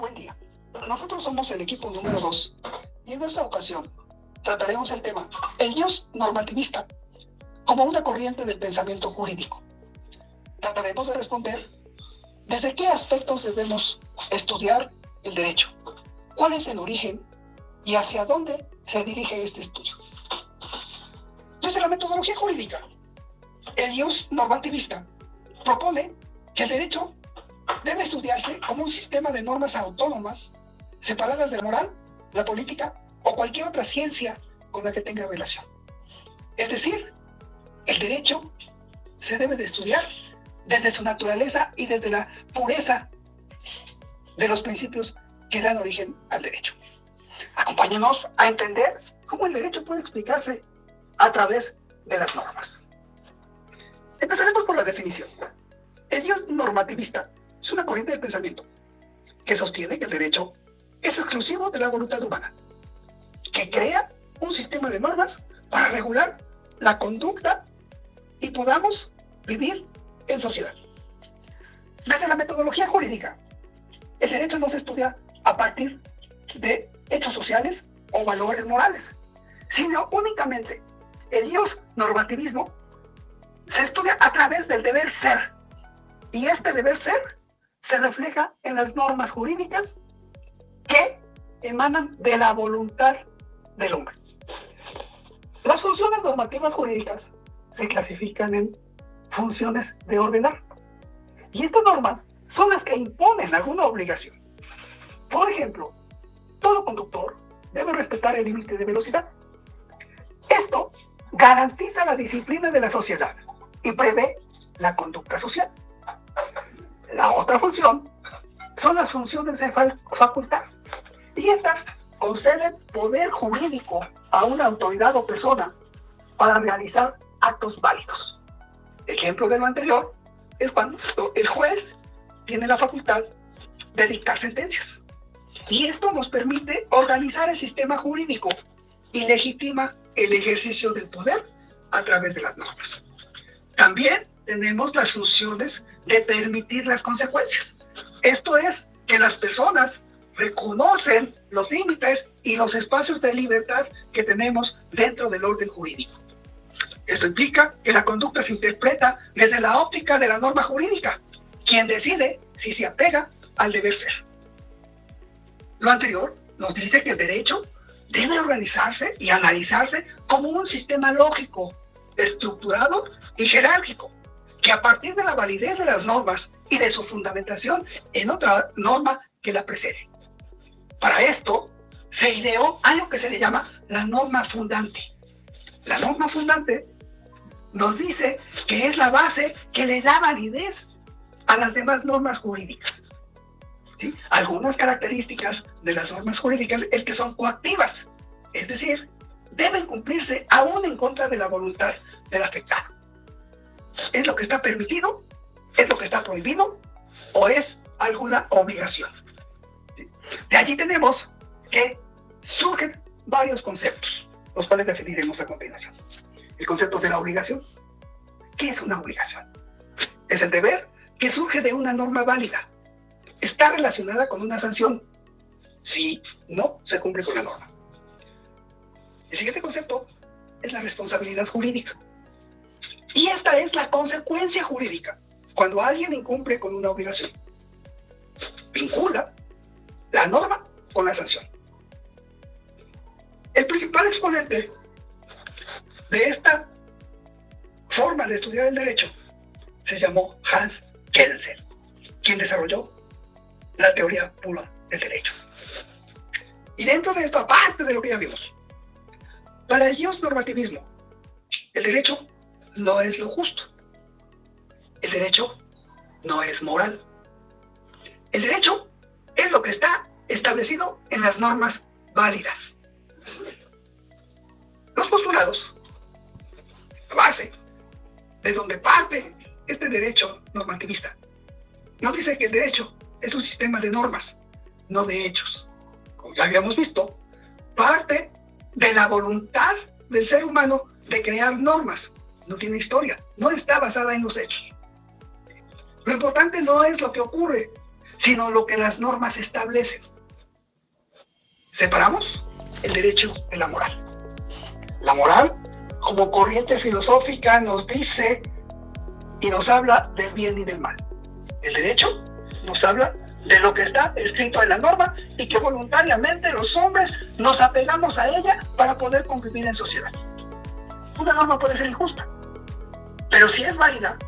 Buen día. Nosotros somos el equipo número 2 y en esta ocasión trataremos el tema el Dios normativista como una corriente del pensamiento jurídico. Trataremos de responder desde qué aspectos debemos estudiar el derecho, cuál es el origen y hacia dónde se dirige este estudio. Desde la metodología jurídica, el Dios normativista propone que el derecho debe estudiarse como un sistema de normas autónomas, separadas de la moral, la política o cualquier otra ciencia con la que tenga relación. Es decir, el derecho se debe de estudiar desde su naturaleza y desde la pureza de los principios que dan origen al derecho. Acompáñenos a entender cómo el derecho puede explicarse a través de las normas. Empezaremos por la definición. El Dios normativista es una corriente de pensamiento que sostiene que el derecho es exclusivo de la voluntad humana, que crea un sistema de normas para regular la conducta y podamos vivir en sociedad. Desde la metodología jurídica, el derecho no se estudia a partir de hechos sociales o valores morales, sino únicamente el Dios normativismo se estudia a través del deber ser, y este deber ser se refleja en las normas jurídicas que emanan de la voluntad del hombre. Las funciones normativas jurídicas se clasifican en funciones de ordenar, y estas normas son las que imponen alguna obligación. Por ejemplo, todo conductor debe respetar el límite de velocidad. Esto garantiza la disciplina de la sociedad y prevé la conducta social. La otra función son las funciones de facultad, y estas conceden poder jurídico a una autoridad o persona para realizar actos válidos. Ejemplo de lo anterior es cuando el juez tiene la facultad de dictar sentencias, y esto nos permite organizar el sistema jurídico y legitima el ejercicio del poder a través de las normas. También tenemos las funciones de permitir las consecuencias. Esto es que las personas reconocen los límites y los espacios de libertad que tenemos dentro del orden jurídico. Esto implica que la conducta se interpreta desde la óptica de la norma jurídica, quien decide si se apega al deber ser. Lo anterior nos dice que el derecho debe organizarse y analizarse como un sistema lógico, estructurado y jerárquico, que a partir de la validez de las normas y de su fundamentación en otra norma que la precede. Para esto se ideó algo que se le llama la norma fundante. La norma fundante nos dice que es la base que le da validez a las demás normas jurídicas. ¿Sí? Algunas características de las normas jurídicas es que son coactivas, es decir, deben cumplirse aún en contra de la voluntad del afectado. ¿Es lo que está permitido? ¿Es lo que está prohibido? ¿O es alguna obligación? ¿Sí? De allí tenemos que surgen varios conceptos, los cuales definiremos a continuación. El concepto de la obligación. ¿Qué es una obligación? Es el deber que surge de una norma válida. Está relacionada con una sanción si no se cumple con la norma. El siguiente concepto es la responsabilidad jurídica. Y esta es la consecuencia jurídica cuando alguien incumple con una obligación. Vincula la norma con la sanción. El principal exponente de esta forma de estudiar el derecho se llamó Hans Kelsen, quien desarrolló la teoría pura del derecho. Y dentro de esto, aparte de lo que ya vimos, para el Dios normativismo, el derecho no es lo justo. El derecho no es moral. El derecho es lo que está establecido en las normas válidas. Los postulados, la base de donde parte este derecho normativista, nos dice que el derecho es un sistema de normas, no de hechos. Como ya habíamos visto, parte de la voluntad del ser humano de crear normas. No tiene historia, no está basada en los hechos. Lo importante no es lo que ocurre, sino lo que las normas establecen. Separamos el derecho de la moral. La moral, como corriente filosófica, nos dice y nos habla del bien y del mal. El derecho nos habla de lo que está escrito en la norma y que voluntariamente los hombres nos apegamos a ella para poder convivir en sociedad. Una norma puede ser injusta, pero si es válida,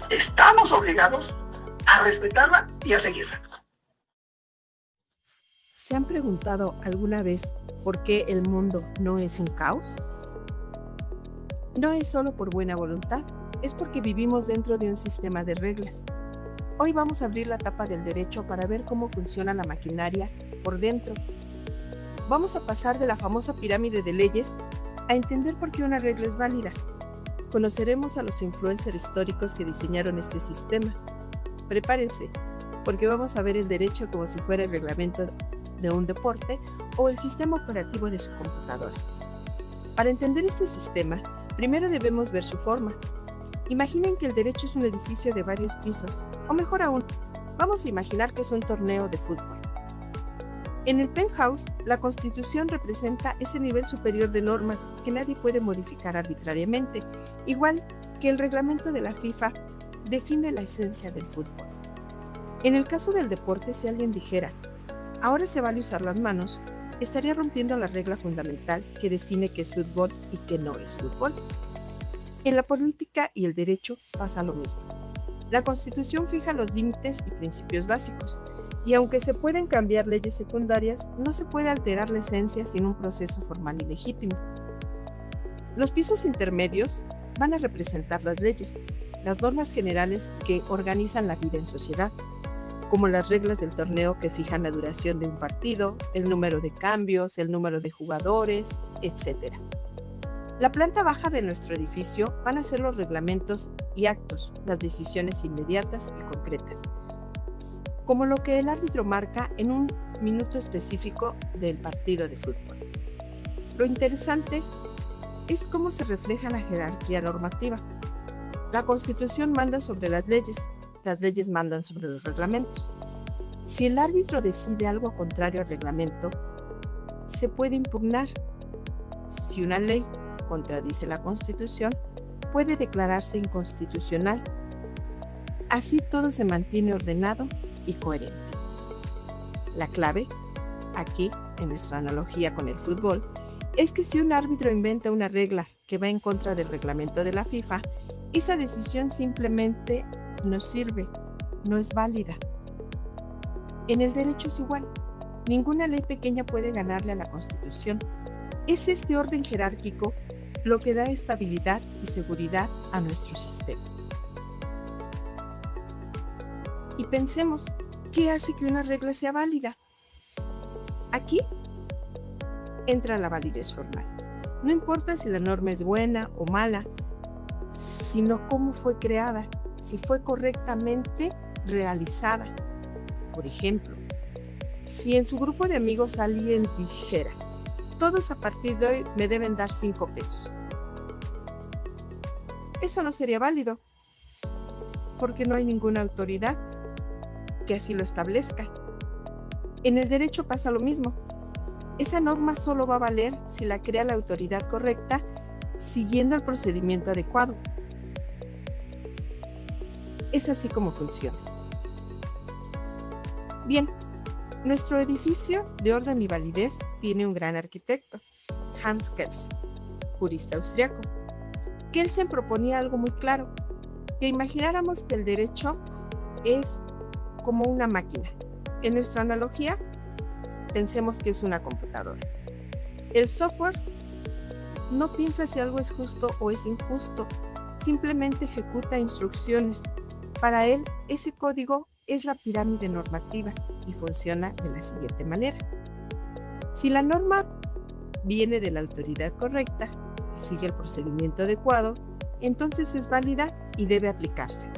estamos obligados a respetarla y a seguirla. ¿Se han preguntado alguna vez por qué el mundo no es un caos? No es solo por buena voluntad, es porque vivimos dentro de un sistema de reglas. Hoy vamos a abrir la tapa del derecho para ver cómo funciona la maquinaria por dentro. Vamos a pasar de la famosa pirámide de leyes a entender por qué una regla es válida. Conoceremos a los influencers históricos que diseñaron este sistema. Prepárense, porque vamos a ver el derecho como si fuera el reglamento de un deporte o el sistema operativo de su computadora. Para entender este sistema, primero debemos ver su forma. Imaginen que el derecho es un edificio de varios pisos, o mejor aún, vamos a imaginar que es un torneo de fútbol. En el penthouse, la Constitución representa ese nivel superior de normas que nadie puede modificar arbitrariamente, igual que el reglamento de la FIFA define la esencia del fútbol. En el caso del deporte, si alguien dijera, ahora se vale usar las manos, estaría rompiendo la regla fundamental que define qué es fútbol y qué no es fútbol. En la política y el derecho pasa lo mismo. La Constitución fija los límites y principios básicos, y aunque se pueden cambiar leyes secundarias, no se puede alterar la esencia sin un proceso formal y legítimo. Los pisos intermedios van a representar las leyes, las normas generales que organizan la vida en sociedad, como las reglas del torneo que fijan la duración de un partido, el número de cambios, el número de jugadores, etc. La planta baja de nuestro edificio van a ser los reglamentos y actos, las decisiones inmediatas y concretas, como lo que el árbitro marca en un minuto específico del partido de fútbol. Lo interesante es cómo se refleja la jerarquía normativa. La Constitución manda sobre las leyes mandan sobre los reglamentos. Si el árbitro decide algo contrario al reglamento, se puede impugnar. Si una ley contradice la Constitución, puede declararse inconstitucional. Así todo se mantiene ordenado y coherente. La clave, aquí en nuestra analogía con el fútbol, es que si un árbitro inventa una regla que va en contra del reglamento de la FIFA, esa decisión simplemente no sirve, no es válida. En el derecho es igual. Ninguna ley pequeña puede ganarle a la Constitución. Es este orden jerárquico lo que da estabilidad y seguridad a nuestro sistema. Y pensemos, ¿qué hace que una regla sea válida? Aquí entra la validez formal. No importa si la norma es buena o mala, sino cómo fue creada, si fue correctamente realizada. Por ejemplo, si en su grupo de amigos alguien dijera, todos a partir de hoy me deben dar 5 pesos. Eso no sería válido, porque no hay ninguna autoridad que así lo establezca. En el derecho pasa lo mismo. Esa norma solo va a valer si la crea la autoridad correcta, siguiendo el procedimiento adecuado. Es así como funciona. Bien, nuestro edificio de orden y validez tiene un gran arquitecto, Hans Kelsen, jurista austriaco. Kelsen proponía algo muy claro, que imagináramos que el derecho es como una máquina. En nuestra analogía, pensemos que es una computadora. El software no piensa si algo es justo o es injusto, simplemente ejecuta instrucciones. Para él, ese código es la pirámide normativa y funciona de la siguiente manera. Si la norma viene de la autoridad correcta y sigue el procedimiento adecuado, entonces es válida y debe aplicarse,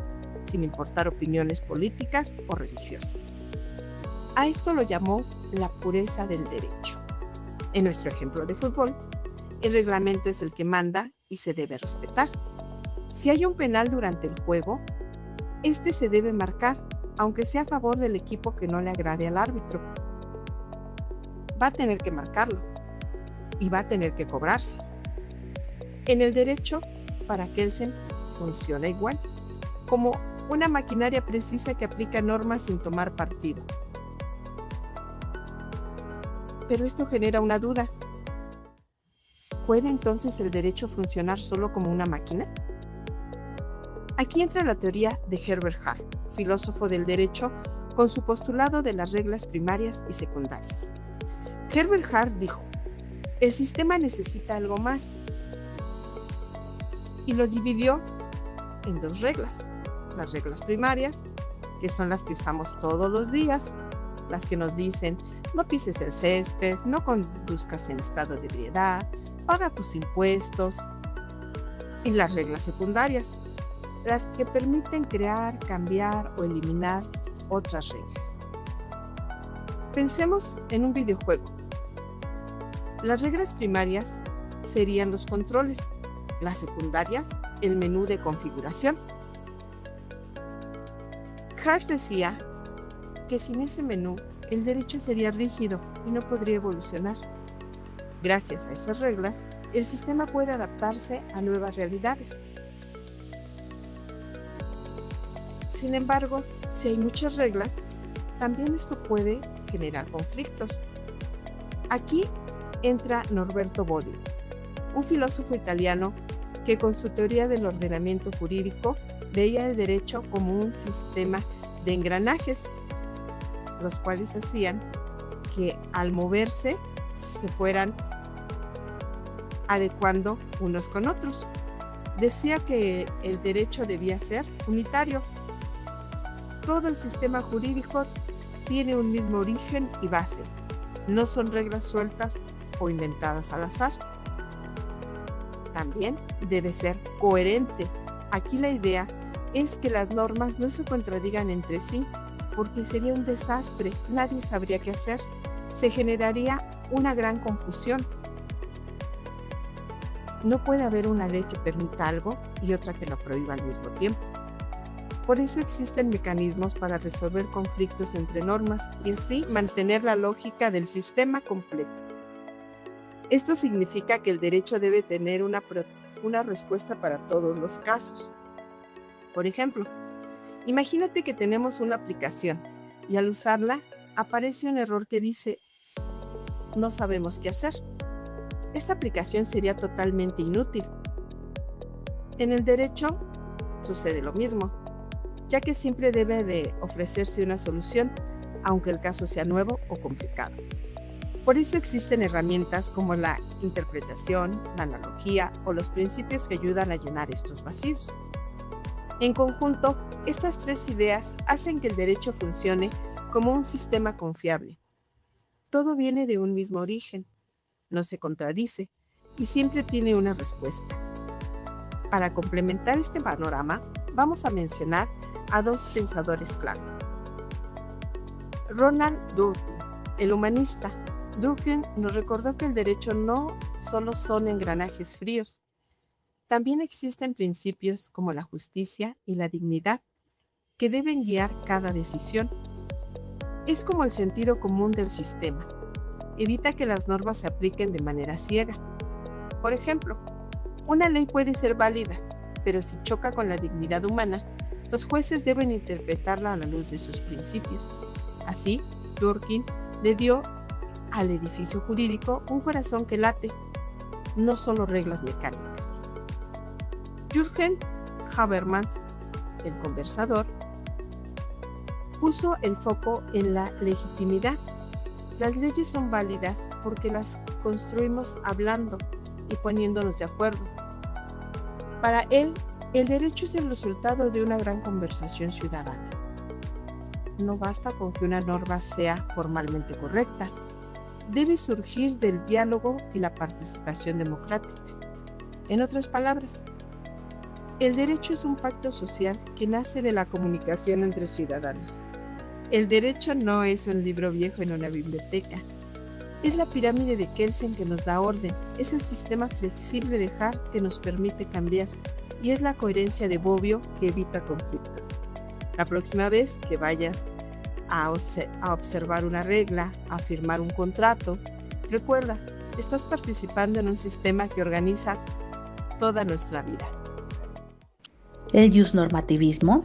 sin importar opiniones políticas o religiosas. A esto lo llamó la pureza del derecho. En nuestro ejemplo de fútbol, el reglamento es el que manda y se debe respetar. Si hay un penal durante el juego, este se debe marcar aunque sea a favor del equipo que no le agrade al árbitro. Va a tener que marcarlo y va a tener que cobrarse. En el derecho, para Kelsen, funciona igual, como una maquinaria precisa que aplica normas sin tomar partido. Pero esto genera una duda. ¿Puede entonces el derecho funcionar solo como una máquina? Aquí entra la teoría de Herbert Hart, filósofo del derecho, con su postulado de las reglas primarias y secundarias. Herbert Hart dijo: el sistema necesita algo más, y lo dividió en dos reglas. Las reglas primarias, que son las que usamos todos los días, las que nos dicen: no pises el césped, no conduzcas en estado de ebriedad, paga tus impuestos. Y las reglas secundarias, las que permiten crear, cambiar o eliminar otras reglas. Pensemos en un videojuego. Las reglas primarias serían los controles, las secundarias, el menú de configuración. Hart decía que sin ese menú, el derecho sería rígido y no podría evolucionar. Gracias a esas reglas, el sistema puede adaptarse a nuevas realidades. Sin embargo, si hay muchas reglas, también esto puede generar conflictos. Aquí entra Norberto Bobbio, un filósofo italiano que con su teoría del ordenamiento jurídico veía el derecho como un sistema de engranajes, los cuales hacían que al moverse se fueran adecuando unos con otros. Decía que el derecho debía ser unitario. Todo el sistema jurídico tiene un mismo origen y base. No son reglas sueltas o inventadas al azar. También debe ser coherente. Aquí la idea es que las normas no se contradigan entre sí, porque sería un desastre, nadie sabría qué hacer. Se generaría una gran confusión. No puede haber una ley que permita algo y otra que lo prohíba al mismo tiempo. Por eso existen mecanismos para resolver conflictos entre normas y así mantener la lógica del sistema completo. Esto significa que el derecho debe tener una respuesta para todos los casos. Por ejemplo, imagínate que tenemos una aplicación y al usarla aparece un error que dice: no sabemos qué hacer. Esta aplicación sería totalmente inútil. En el derecho sucede lo mismo, ya que siempre debe de ofrecerse una solución, aunque el caso sea nuevo o complicado. Por eso existen herramientas como la interpretación, la analogía o los principios que ayudan a llenar estos vacíos. En conjunto, estas tres ideas hacen que el derecho funcione como un sistema confiable. Todo viene de un mismo origen, no se contradice y siempre tiene una respuesta. Para complementar este panorama, vamos a mencionar a dos pensadores clave. Ronald Dworkin, el humanista. Dworkin nos recordó que el derecho no solo son engranajes fríos, también existen principios como la justicia y la dignidad que deben guiar cada decisión. Es como el sentido común del sistema. Evita que las normas se apliquen de manera ciega. Por ejemplo, una ley puede ser válida, pero si choca con la dignidad humana, los jueces deben interpretarla a la luz de sus principios. Así, Dworkin le dio al edificio jurídico un corazón que late, no solo reglas mecánicas. Jürgen Habermas, el conversador, puso el foco en la legitimidad. Las leyes son válidas porque las construimos hablando y poniéndonos de acuerdo. Para él, el derecho es el resultado de una gran conversación ciudadana. No basta con que una norma sea formalmente correcta. Debe surgir del diálogo y la participación democrática. En otras palabras, el derecho es un pacto social que nace de la comunicación entre ciudadanos. El derecho no es un libro viejo en una biblioteca. Es la pirámide de Kelsen que nos da orden. Es el sistema flexible de Hart que nos permite cambiar. Y es la coherencia de Bobbio que evita conflictos. La próxima vez que vayas a observar una regla, a firmar un contrato, recuerda, estás participando en un sistema que organiza toda nuestra vida. El jus-normativismo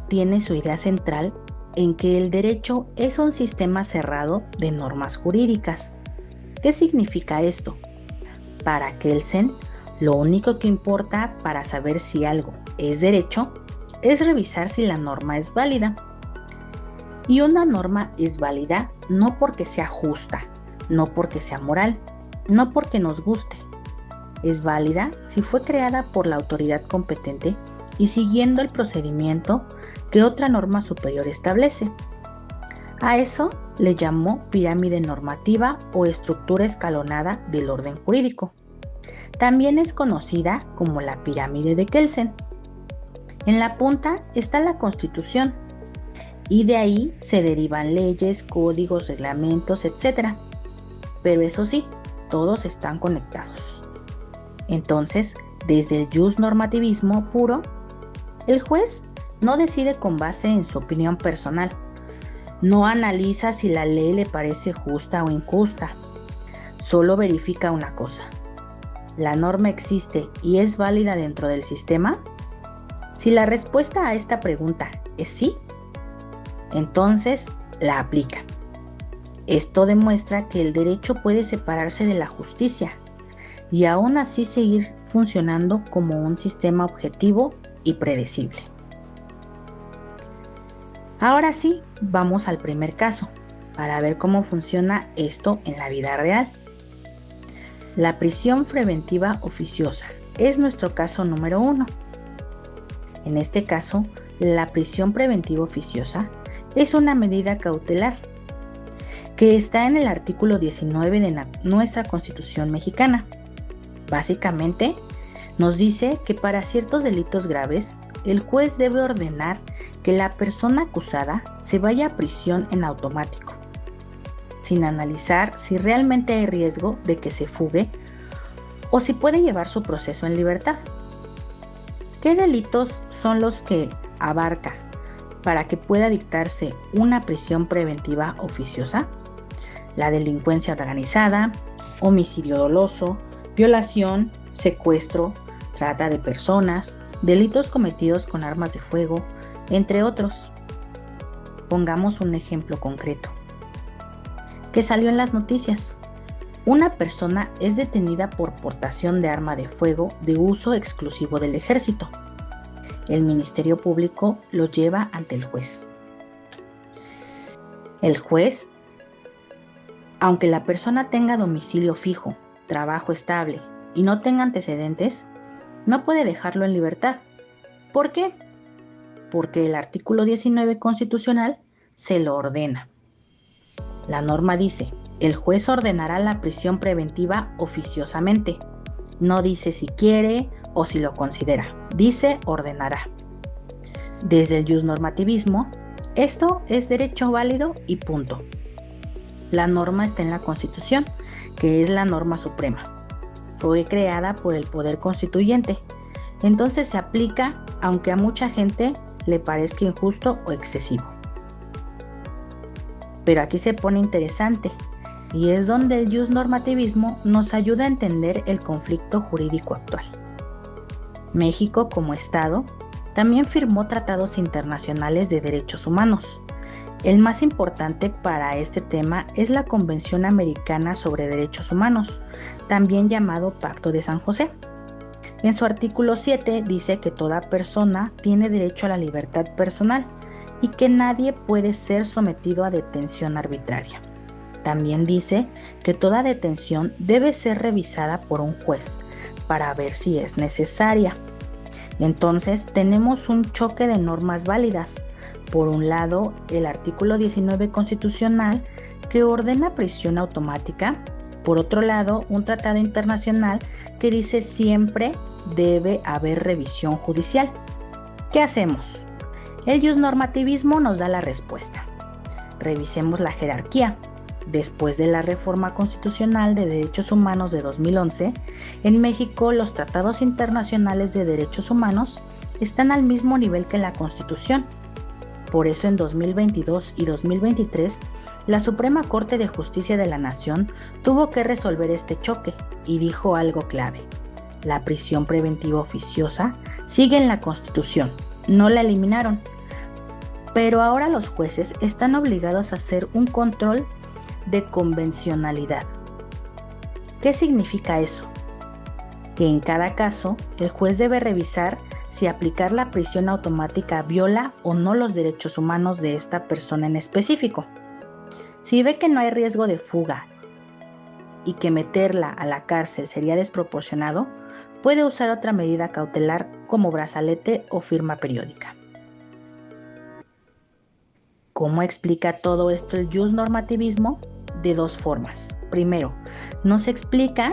tiene su idea central en que el derecho es un sistema cerrado de normas jurídicas. ¿Qué significa esto? Para Kelsen, lo único que importa para saber si algo es derecho es revisar si la norma es válida. Y una norma es válida no porque sea justa, no porque sea moral, no porque nos guste. Es válida si fue creada por la autoridad competente y siguiendo el procedimiento que otra norma superior establece. A eso le llamó pirámide normativa o estructura escalonada del orden jurídico. También es conocida como la pirámide de Kelsen. En la punta está la Constitución y de ahí se derivan leyes, códigos, reglamentos, etc. Pero eso sí, todos están conectados. Entonces, desde el jus-normativismo puro, el juez no decide con base en su opinión personal, no analiza si la ley le parece justa o injusta, solo verifica una cosa: ¿la norma existe y es válida dentro del sistema? Si la respuesta a esta pregunta es sí, entonces la aplica. Esto demuestra que el derecho puede separarse de la justicia y aún así seguir funcionando como un sistema objetivo y predecible. Ahora sí, vamos al primer caso, para ver cómo funciona esto en la vida real. La prisión preventiva oficiosa es nuestro caso número 1. En este caso, la prisión preventiva oficiosa es una medida cautelar que está en el artículo 19 de nuestra Constitución mexicana. Básicamente, nos dice que para ciertos delitos graves, el juez debe ordenar que la persona acusada se vaya a prisión en automático, sin analizar si realmente hay riesgo de que se fugue o si puede llevar su proceso en libertad. ¿Qué delitos son los que abarca para que pueda dictarse una prisión preventiva oficiosa? La delincuencia organizada, homicidio doloso, violación, secuestro, trata de personas, delitos cometidos con armas de fuego, entre otros. Pongamos un ejemplo concreto que salió en las noticias. Una persona es detenida por portación de arma de fuego de uso exclusivo del ejército. El Ministerio Público lo lleva ante el juez. El juez, aunque la persona tenga domicilio fijo, trabajo estable y no tenga antecedentes, no puede dejarlo en libertad. ¿Por qué? Porque el artículo 19 constitucional se lo ordena. La norma dice: el juez ordenará la prisión preventiva oficiosamente. No dice si quiere o si lo considera, dice ordenará. Desde el jus-normativismo, esto es derecho válido y punto. La norma está en la Constitución, que es la norma suprema. Fue creada por el Poder Constituyente, entonces se aplica aunque a mucha gente le parezca injusto o excesivo. Pero aquí se pone interesante, y es donde el jus-normativismo nos ayuda a entender el conflicto jurídico actual. México, como Estado, también firmó tratados internacionales de derechos humanos. El más importante para este tema es la Convención Americana sobre Derechos Humanos, también llamado Pacto de San José. En su artículo 7 dice que toda persona tiene derecho a la libertad personal y que nadie puede ser sometido a detención arbitraria. También dice que toda detención debe ser revisada por un juez para ver si es necesaria. Entonces tenemos un choque de normas válidas. Por un lado, el artículo 19 constitucional que ordena prisión automática. Por otro lado, un tratado internacional que dice siempre debe haber revisión judicial. ¿Qué hacemos? El jus-normativismo nos da la respuesta. Revisemos la jerarquía. Después de la Reforma Constitucional de Derechos Humanos de 2011, en México los tratados internacionales de derechos humanos están al mismo nivel que la Constitución. Por eso en 2022 y 2023, la Suprema Corte de Justicia de la Nación tuvo que resolver este choque y dijo algo clave. La prisión preventiva oficiosa sigue en la Constitución, no la eliminaron, pero ahora los jueces están obligados a hacer un control de convencionalidad. ¿Qué significa eso? Que en cada caso el juez debe revisar si aplicar la prisión automática viola o no los derechos humanos de esta persona en específico. Si ve que no hay riesgo de fuga y que meterla a la cárcel sería desproporcionado, puede usar otra medida cautelar como brazalete o firma periódica. ¿Cómo explica todo esto el jus-normativismo? De dos formas. Primero, nos explica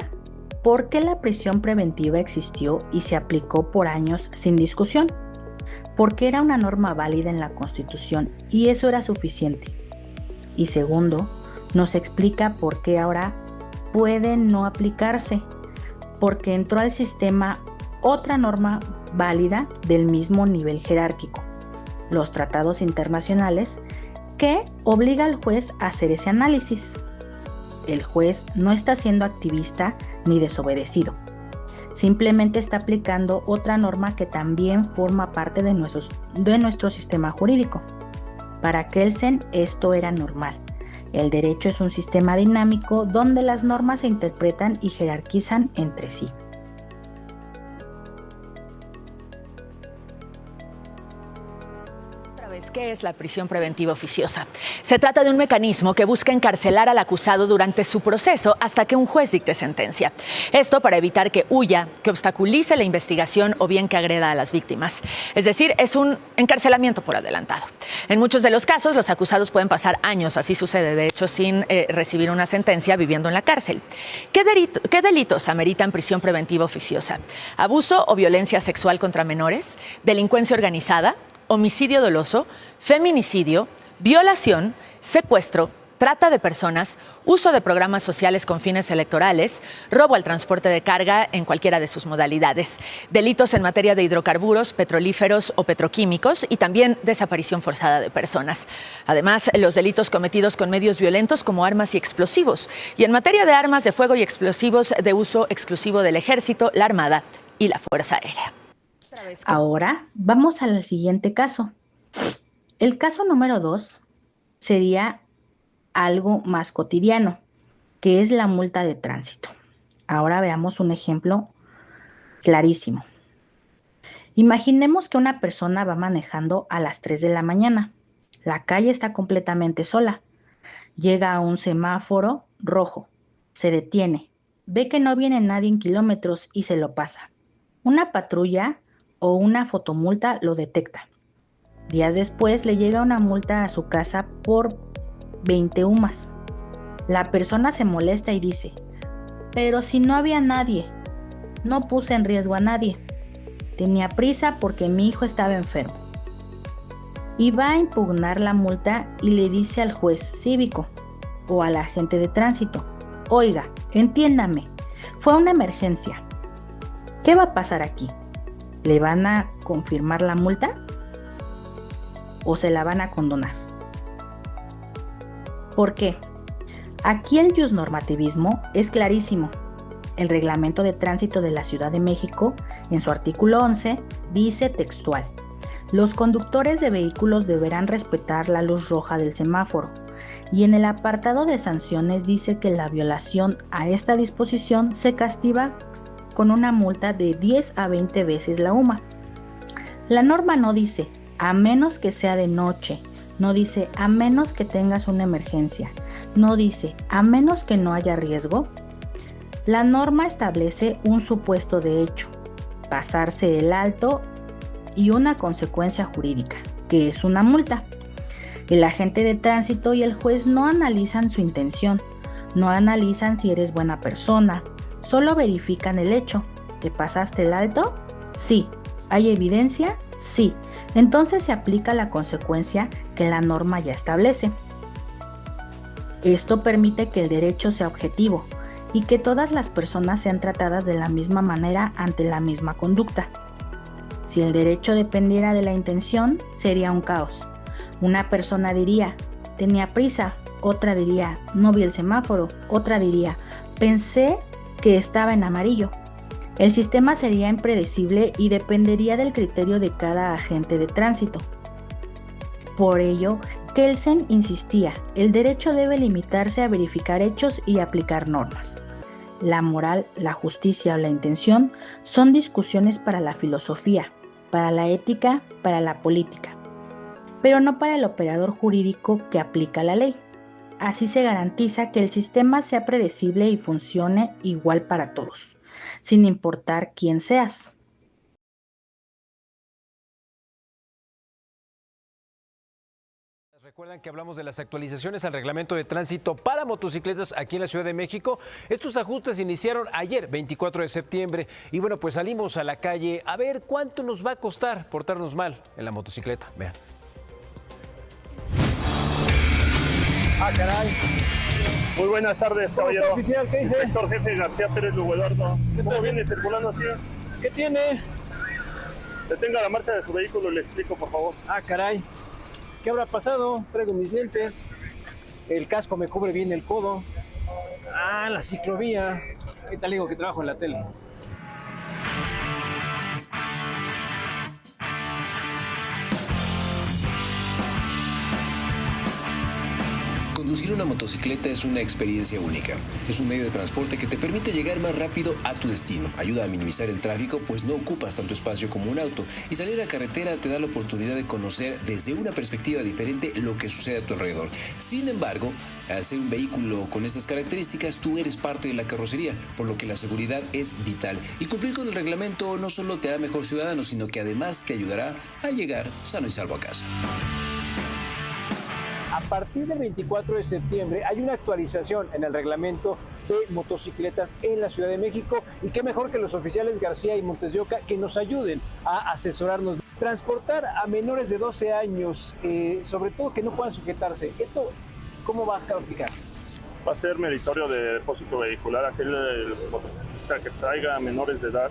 por qué la prisión preventiva existió y se aplicó por años sin discusión, porque era una norma válida en la Constitución y eso era suficiente. Y segundo, nos explica por qué ahora puede no aplicarse, porque entró al sistema otra norma válida del mismo nivel jerárquico, los tratados internacionales, que obliga al juez a hacer ese análisis. El juez no está siendo activista ni desobedecido, simplemente está aplicando otra norma que también forma parte de nuestro sistema jurídico. Para Kelsen esto era normal. El derecho es un sistema dinámico donde las normas se interpretan y jerarquizan entre sí. ¿Qué es la prisión preventiva oficiosa? Se trata de un mecanismo que busca encarcelar al acusado durante su proceso hasta que un juez dicte sentencia. Esto para evitar que huya, que obstaculice la investigación o bien que agreda a las víctimas. Es decir, es un encarcelamiento por adelantado. En muchos de los casos, los acusados pueden pasar años, así sucede de hecho, sin recibir una sentencia viviendo en la cárcel. ¿Qué delitos ameritan prisión preventiva oficiosa? ¿Abuso o violencia sexual contra menores? ¿Delincuencia organizada? Homicidio doloso, feminicidio, violación, secuestro, trata de personas, uso de programas sociales con fines electorales, robo al transporte de carga en cualquiera de sus modalidades, delitos en materia de hidrocarburos, petrolíferos o petroquímicos y también desaparición forzada de personas. Además, los delitos cometidos con medios violentos como armas y explosivos. Y en materia de armas de fuego y explosivos de uso exclusivo del Ejército, la Armada y la Fuerza Aérea. Ahora vamos al siguiente caso. El caso número 2 sería algo más cotidiano, que es la multa de tránsito. Ahora veamos un ejemplo clarísimo. Imaginemos que una persona va manejando a las 3 de la mañana. La calle está completamente sola. Llega a un semáforo rojo. Se detiene. Ve que no viene nadie en kilómetros y se lo pasa. Una patrulla o una fotomulta lo detecta. Días después le llega una multa a su casa por 20 UMAS. La persona se molesta y dice, pero si no había nadie, no puse en riesgo a nadie. Tenía prisa porque mi hijo estaba enfermo. Y va a impugnar la multa y le dice al juez cívico o al agente de tránsito, oiga, entiéndame, fue una emergencia. ¿Qué va a pasar aquí? ¿Le van a confirmar la multa o se la van a condonar? ¿Por qué? Aquí el jus-normativismo es clarísimo. El Reglamento de Tránsito de la Ciudad de México, en su artículo 11, dice textual: los conductores de vehículos deberán respetar la luz roja del semáforo. Y en el apartado de sanciones dice que la violación a esta disposición se castiga con una multa de 10 a 20 veces la UMA. La norma no dice, a menos que sea de noche, no dice, a menos que tengas una emergencia, no dice, a menos que no haya riesgo. La norma establece un supuesto de hecho, pasarse el alto y una consecuencia jurídica, que es una multa. El agente de tránsito y el juez no analizan su intención, no analizan si eres buena persona, solo verifican el hecho. ¿Te pasaste el alto? Sí. ¿Hay evidencia? Sí. Entonces se aplica la consecuencia que la norma ya establece. Esto permite que el derecho sea objetivo y que todas las personas sean tratadas de la misma manera ante la misma conducta. Si el derecho dependiera de la intención, sería un caos. Una persona diría, tenía prisa, otra diría, no vi el semáforo, otra diría, pensé que estaba en amarillo. El sistema sería impredecible y dependería del criterio de cada agente de tránsito. Por ello, Kelsen insistía, el derecho debe limitarse a verificar hechos y aplicar normas. La moral, la justicia o la intención son discusiones para la filosofía, para la ética, para la política, pero no para el operador jurídico que aplica la ley. Así se garantiza que el sistema sea predecible y funcione igual para todos, sin importar quién seas. Recuerdan que hablamos de las actualizaciones al reglamento de tránsito para motocicletas aquí en la Ciudad de México. Estos ajustes iniciaron ayer, 24 de septiembre. Y bueno, pues salimos a la calle a ver cuánto nos va a costar portarnos mal en la motocicleta. Vean. Ah, caray. Muy buenas tardes, caballero. Oficial, ¿qué dice? Inspector jefe García Pérez Lugo Eduardo. ¿Cómo viene circulando así? ¿Qué tiene? Detenga la marcha de su vehículo y le explico, por favor. Ah, caray. ¿Qué habrá pasado? Traigo mis lentes. El casco me cubre bien el codo. Ah, la ciclovía. ¿Qué tal digo que trabajo en la tele? Conducir una motocicleta es una experiencia única. Es un medio de transporte que te permite llegar más rápido a tu destino. Ayuda a minimizar el tráfico, pues no ocupas tanto espacio como un auto. Y salir a carretera te da la oportunidad de conocer desde una perspectiva diferente lo que sucede a tu alrededor. Sin embargo, al ser un vehículo con estas características, tú eres parte de la carrocería, por lo que la seguridad es vital. Y cumplir con el reglamento no solo te hará mejor ciudadano, sino que además te ayudará a llegar sano y salvo a casa. A partir del 24 de septiembre hay una actualización en el reglamento de motocicletas en la Ciudad de México y qué mejor que los oficiales García y Montes de Oca que nos ayuden a asesorarnos. Transportar a menores de 12 años, sobre todo que no puedan sujetarse, ¿esto cómo va a aplicar? Va a ser meritorio de depósito vehicular aquel motociclista que traiga menores de edad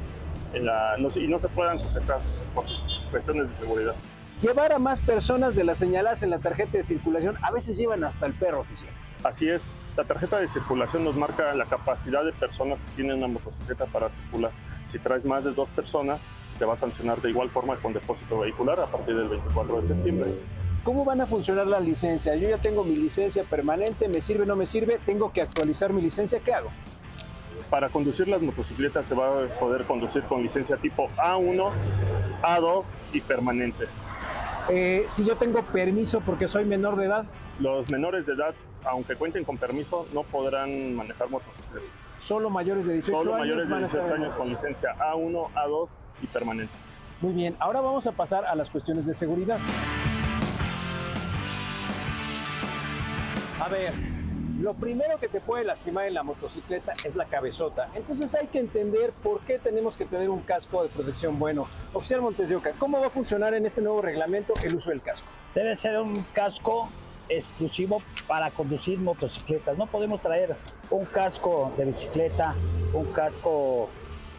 y no se puedan sujetar por sus cuestiones de seguridad. Llevar a más personas de las señaladas en la tarjeta de circulación, a veces llevan hasta el perro, oficial. Así es, la tarjeta de circulación nos marca la capacidad de personas que tienen una motocicleta para circular. Si traes más de 2 personas, se te va a sancionar de igual forma con depósito vehicular a partir del 24 de septiembre. ¿Cómo van a funcionar las licencias? Yo ya tengo mi licencia permanente, ¿me sirve o no me sirve? ¿Tengo que actualizar mi licencia? ¿Qué hago? Para conducir las motocicletas se va a poder conducir con licencia tipo A1, A2 y permanente. Si yo tengo permiso porque soy menor de edad. Los menores de edad, aunque cuenten con permiso, no podrán manejar motocicletas. Solo mayores de 18 Solo años. Mayores de 18 años con licencia A1, A2 y permanente. Muy bien, ahora vamos a pasar a las cuestiones de seguridad. A ver, lo primero que te puede lastimar en la motocicleta es la cabezota. Entonces hay que entender por qué tenemos que tener un casco de protección bueno. Oficial Montes de Oca, ¿cómo va a funcionar en este nuevo reglamento el uso del casco? Debe ser un casco exclusivo para conducir motocicletas. No podemos traer un casco de bicicleta, un casco...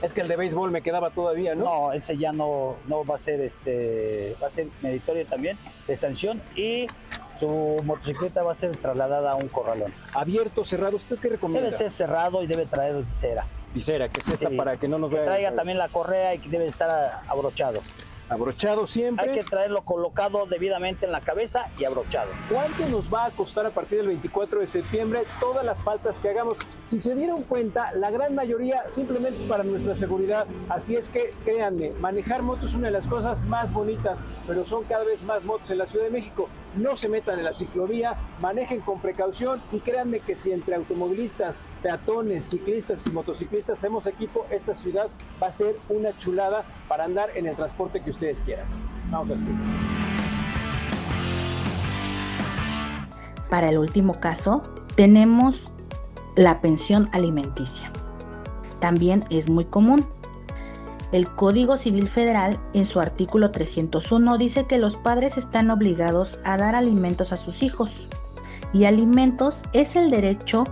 Es que el de béisbol me quedaba todavía, ¿no? No, ese ya no va a ser va a ser meritorio también de sanción y su motocicleta va a ser trasladada a un corralón. Abierto, cerrado, ¿usted qué recomienda? Debe ser cerrado y debe traer visera. Visera, que es esta para que no nos vea. Que traiga también la correa y que debe estar abrochado. Abrochado siempre. Hay que traerlo colocado debidamente en la cabeza y abrochado. ¿Cuánto nos va a costar a partir del 24 de septiembre todas las faltas que hagamos? Si se dieron cuenta, la gran mayoría simplemente es para nuestra seguridad. Así es que, créanme, manejar motos es una de las cosas más bonitas, pero son cada vez más motos en la Ciudad de México. No se metan en la ciclovía, manejen con precaución y créanme que si entre automovilistas, peatones, ciclistas y motociclistas hacemos equipo, esta ciudad va a ser una chulada para andar en el transporte que ustedes quieran. Vamos al estudio. Para el último caso, tenemos la pensión alimenticia. También es muy común. El Código Civil Federal, en su artículo 301, dice que los padres están obligados a dar alimentos a sus hijos. Y alimentos es el derecho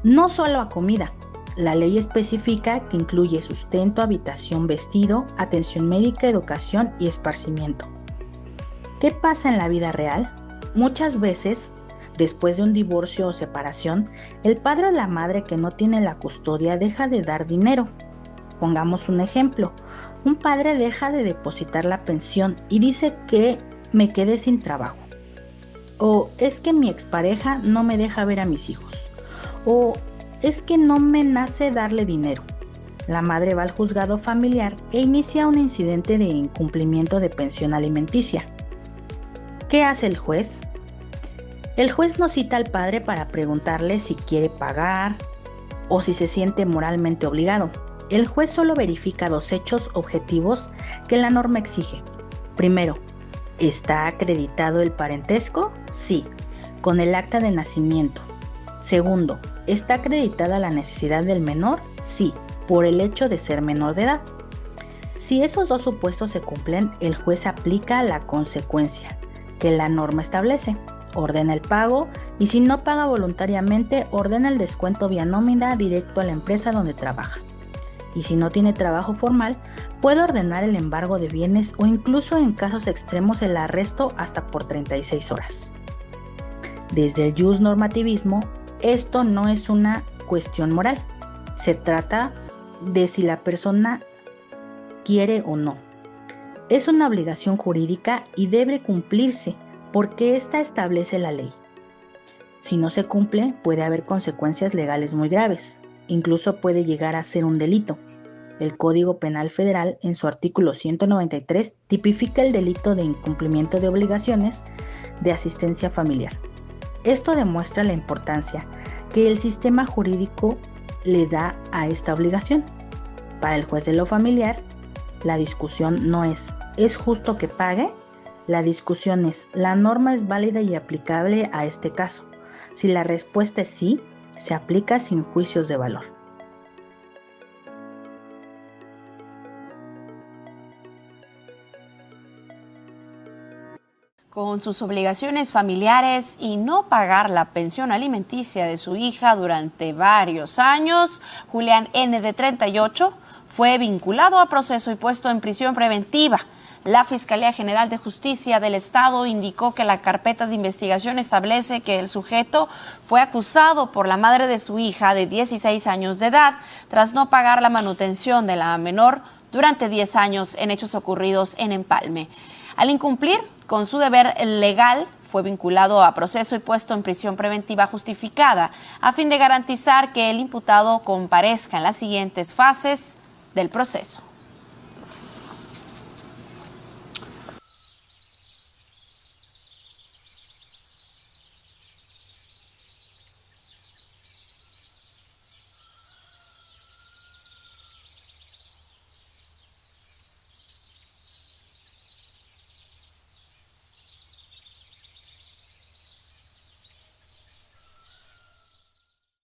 no solo a comida. La ley especifica que incluye sustento, habitación, vestido, atención médica, educación y esparcimiento. ¿Qué pasa en la vida real? Muchas veces, después de un divorcio o separación, el padre o la madre que no tiene la custodia deja de dar dinero. Pongamos un ejemplo. Un padre deja de depositar la pensión y dice que me quedé sin trabajo. O es que mi expareja no me deja ver a mis hijos. O es que no me nace darle dinero. La madre va al juzgado familiar e inicia un incidente de incumplimiento de pensión alimenticia. ¿Qué hace el juez? El juez no cita al padre para preguntarle si quiere pagar o si se siente moralmente obligado. El juez solo verifica 2 hechos objetivos que la norma exige. Primero, ¿está acreditado el parentesco? Sí, con el acta de nacimiento. Segundo, ¿está acreditada la necesidad del menor? Sí, por el hecho de ser menor de edad. Si esos 2 supuestos se cumplen, el juez aplica la consecuencia que la norma establece. Ordena el pago y si no paga voluntariamente, ordena el descuento vía nómina directo a la empresa donde trabaja. Y si no tiene trabajo formal, puede ordenar el embargo de bienes o incluso en casos extremos el arresto hasta por 36 horas. Desde el jus normativismo, esto no es una cuestión moral. Se trata de si la persona quiere o no. Es una obligación jurídica y debe cumplirse porque ésta establece la ley. Si no se cumple, puede haber consecuencias legales muy graves. Incluso puede llegar a ser un delito. El Código Penal Federal, en su artículo 193, tipifica el delito de incumplimiento de obligaciones de asistencia familiar. Esto demuestra la importancia que el sistema jurídico le da a esta obligación. Para el juez de lo familiar, la discusión no ¿es justo que pague? La discusión es, ¿la norma es válida y aplicable a este caso? Si la respuesta es sí, se aplica sin juicios de valor. Con sus obligaciones familiares y no pagar la pensión alimenticia de su hija durante varios años, Julián N., de 38, fue vinculado a proceso y puesto en prisión preventiva. La Fiscalía General de Justicia del Estado indicó que la carpeta de investigación establece que el sujeto fue acusado por la madre de su hija de 16 años de edad tras no pagar la manutención de la menor durante 10 años en hechos ocurridos en Empalme. Al incumplir con su deber legal, fue vinculado a proceso y puesto en prisión preventiva justificada a fin de garantizar que el imputado comparezca en las siguientes fases del proceso.